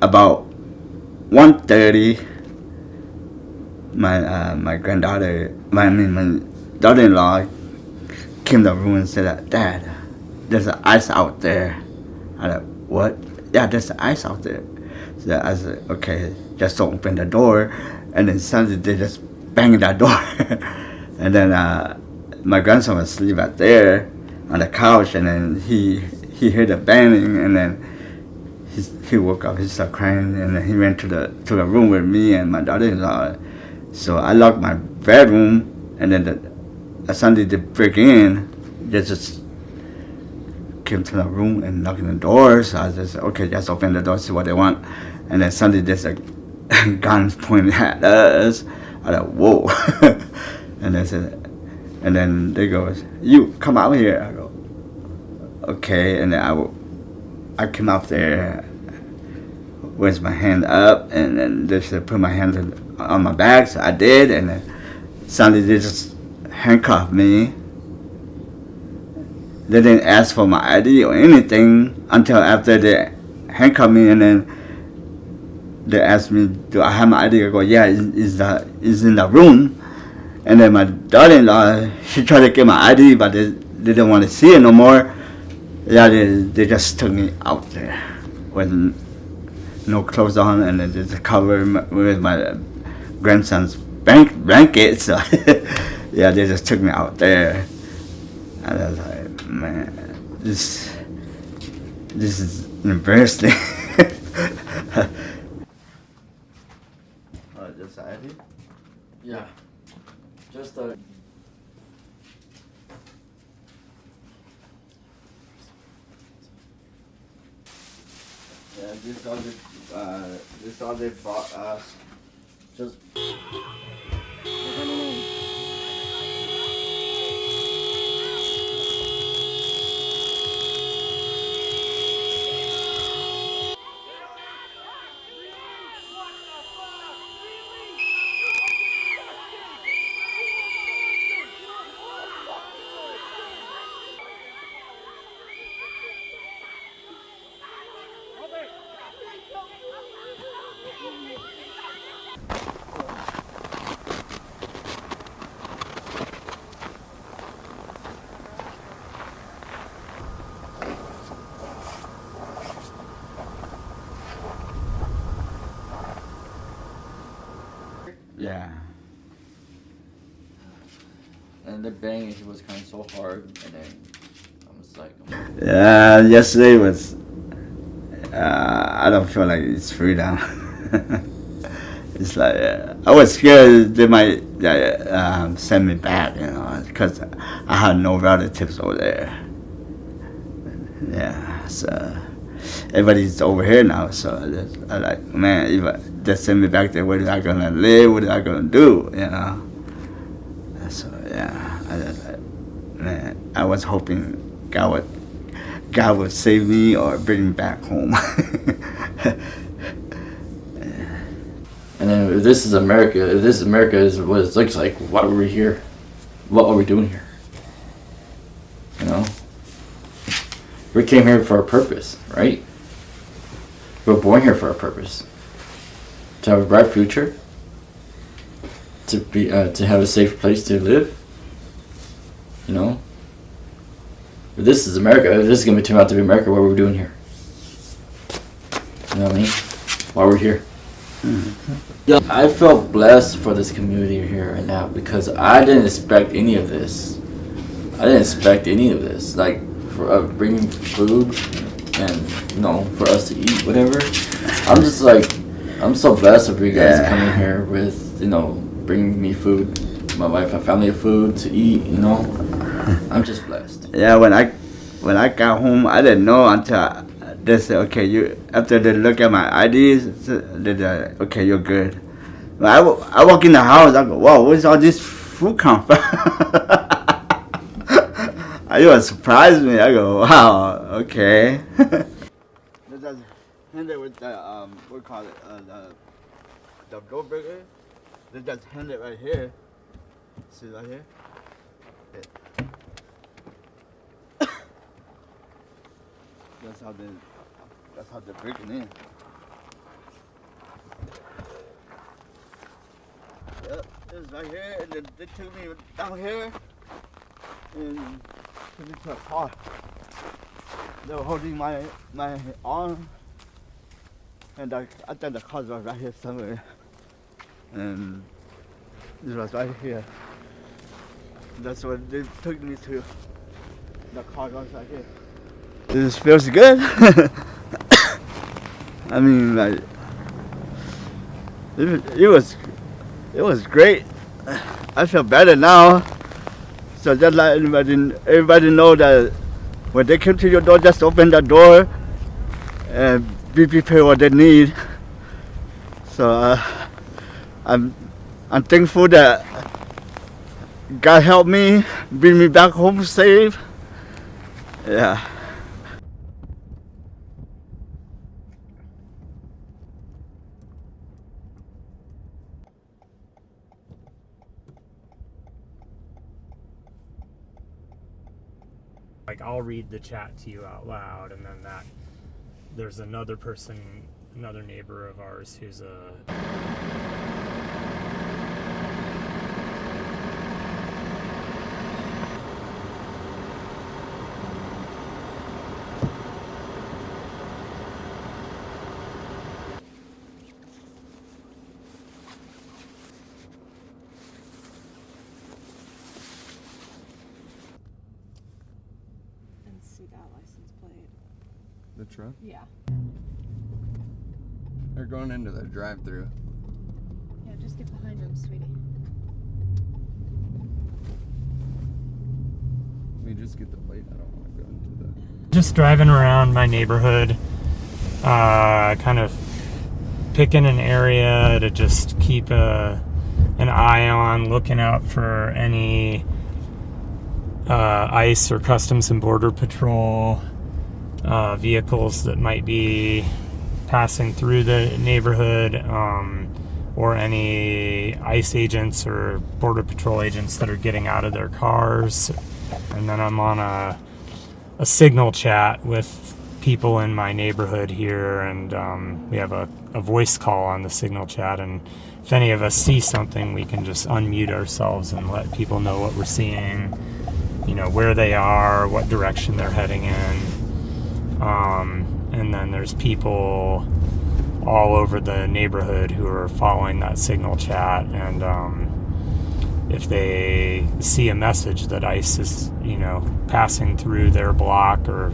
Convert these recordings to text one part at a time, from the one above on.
about 1:30, my granddaughter, my daughter-in-law came to the room and said, "Dad, there's ice out there." I said, "What?" "Yeah, there's ice out there." So I said, "Okay, just open the door." And then suddenly they just banged that door. And then my grandson was asleep out there on the couch, and then he heard the banging, and then he woke up. He started crying, and then he went to the room with me and my daughter-in-law. So I locked my bedroom, and then suddenly they break in. They just came to the room and knocking the door. So I just said, "Okay, just open the door, see what they want." And then suddenly there's a guns pointing at us. I like, whoa. And then they go, "You come out here." I go, "Okay." And then I came out there, raised my hand up, and then they said put my hand on my back. So I did, and then suddenly they just handcuffed me. They didn't ask for my ID or anything until after they handcuffed me, and then they asked me, "Do I have my ID?" I go, "Yeah, it's in the room." And then my daughter-in-law, she tried to get my ID, but they didn't want to see it no more. Yeah, they just took me out there with no clothes on, and then just covered with my grandson's blanket. So yeah, they just took me out there. And I was like, man, this is embarrassing. Just ID? Yeah. Just Yeah, this all they brought us. just Yeah. and the banging was kind of so hard, and then I was like, Yeah, yesterday was, I don't feel like it's freedom. It's like, I was scared they might send me back, because I had no relatives over there. Yeah, so everybody's over here now, so I like, man, if they send me back there, where am I gonna live? What am I gonna do? So yeah, I just like, man, I was hoping God would save me or bring me back home. and then if this is America is what it looks like, why were we here? What are we doing here? We came here for a purpose, right? We were born here for a purpose. To have a bright future. To be to have a safe place to live. If this is America, if this is gonna turn out to be America, what are we doing here? You know what I mean? Why we're here. Mm-hmm. Yeah, I feel blessed for this community here right now because I didn't expect any of this. Like for bringing food and for us to eat, whatever. I'm just like, I'm so blessed for you guys coming here with bringing me food, my wife and family food to eat. I'm just blessed. Yeah, when I got home, I didn't know until they said, "Okay, after they look at my IDs, they said, okay, you're good." But I walk in the house, I go, "Whoa, where's all this food come from?" It was surprised me. I go, "Wow, okay." They just hand it with the what do you call it, the dough burger. They just hand it right here. See right here. That's how they break it in. right here, and then they took me down here and took me to a car. They were holding my arm, and I think the car was right here somewhere. And it was right here. That's what they took me to. The car was right here. This feels good. I mean, like, it was great. I feel better now. So just let everybody know that when they come to your door, just open the door and be prepared what they need. So I'm thankful that God helped me, bring me back home safe. Yeah. Like, I'll read the chat to you out loud, and then there's another person, another neighbor of ours who's a See that license plate. The truck? Yeah. They're going into the drive-thru. Yeah, just get behind him, sweetie. Let me just get the plate. I don't want to go into the... just driving around my neighborhood, kind of picking an area to just keep an eye on, looking out for any ICE or Customs and Border Patrol vehicles that might be passing through the neighborhood, or any ICE agents or Border Patrol agents that are getting out of their cars. And then I'm on a signal chat with people in my neighborhood here, and we have a voice call on the signal chat, and if any of us see something, we can just unmute ourselves and let people know what we're seeing, you know, where they are, what direction they're heading in. And then there's people all over the neighborhood who are following that signal chat, and if they see a message that ICE is, you know, passing through their block or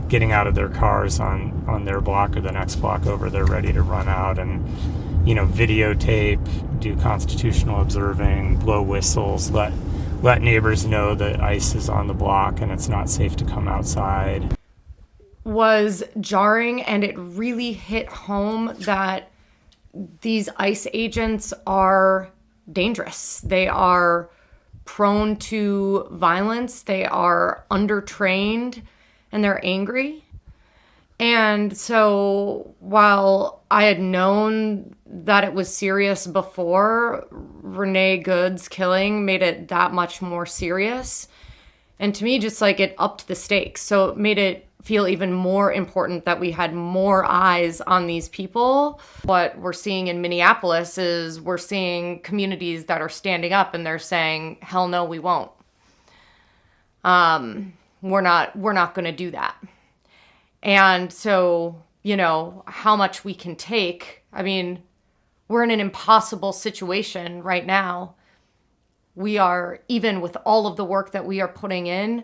getting out of their cars on their block or the next block over, they're ready to run out and, you know, videotape, do constitutional observing, blow whistles, let neighbors know that ICE is on the block and it's not safe to come outside. Was jarring, and it really hit home that these ICE agents are dangerous. They are prone to violence. They are undertrained, and they're angry. And so while I had known that it was serious before, Renee Good's killing made it that much more serious. And to me, just like, it upped the stakes. So it made it feel even more important that we had more eyes on these people. What we're seeing in Minneapolis is we're seeing communities that are standing up and they're saying, hell no, we won't. We're not going to do that. And so, you know, how much we can take. I mean, we're in an impossible situation right now. We are, even with all of the work that we are putting in,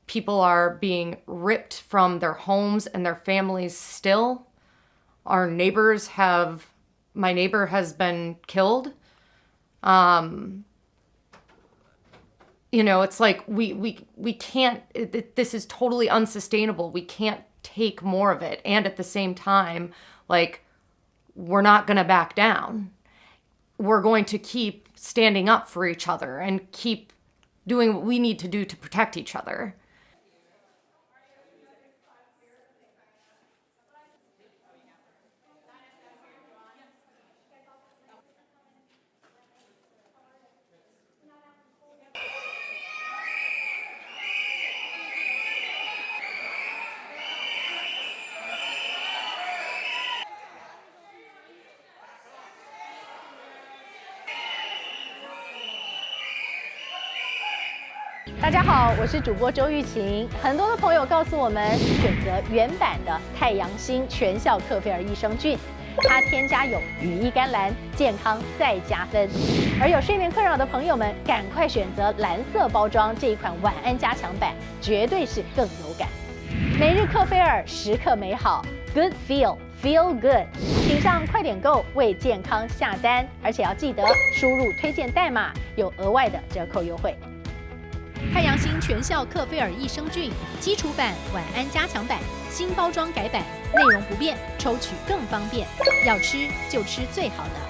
people are being ripped from their homes and their families still. My neighbor has been killed. You know, it's like we can't, this is totally unsustainable. We can't take more of it. And at the same time, like, we're not going to back down. We're going to keep standing up for each other and keep doing what we need to do to protect each other. 大家好，我是主播周玉琴。很多的朋友告诉我们，选择原版的太阳星全效克菲尔益生菌，它添加有羽衣甘蓝，健康再加分。而有睡眠困扰的朋友们，赶快选择蓝色包装这一款晚安加强版，绝对是更有感。每日克菲尔，时刻美好 ，Good Feel Good， 请上快点购为健康下单，而且要记得输入推荐代码，有额外的折扣优惠。太阳星全效克菲尔益生菌基础版、晚安加强版新包装改版，内容不变，抽取更方便。要吃就吃最好的。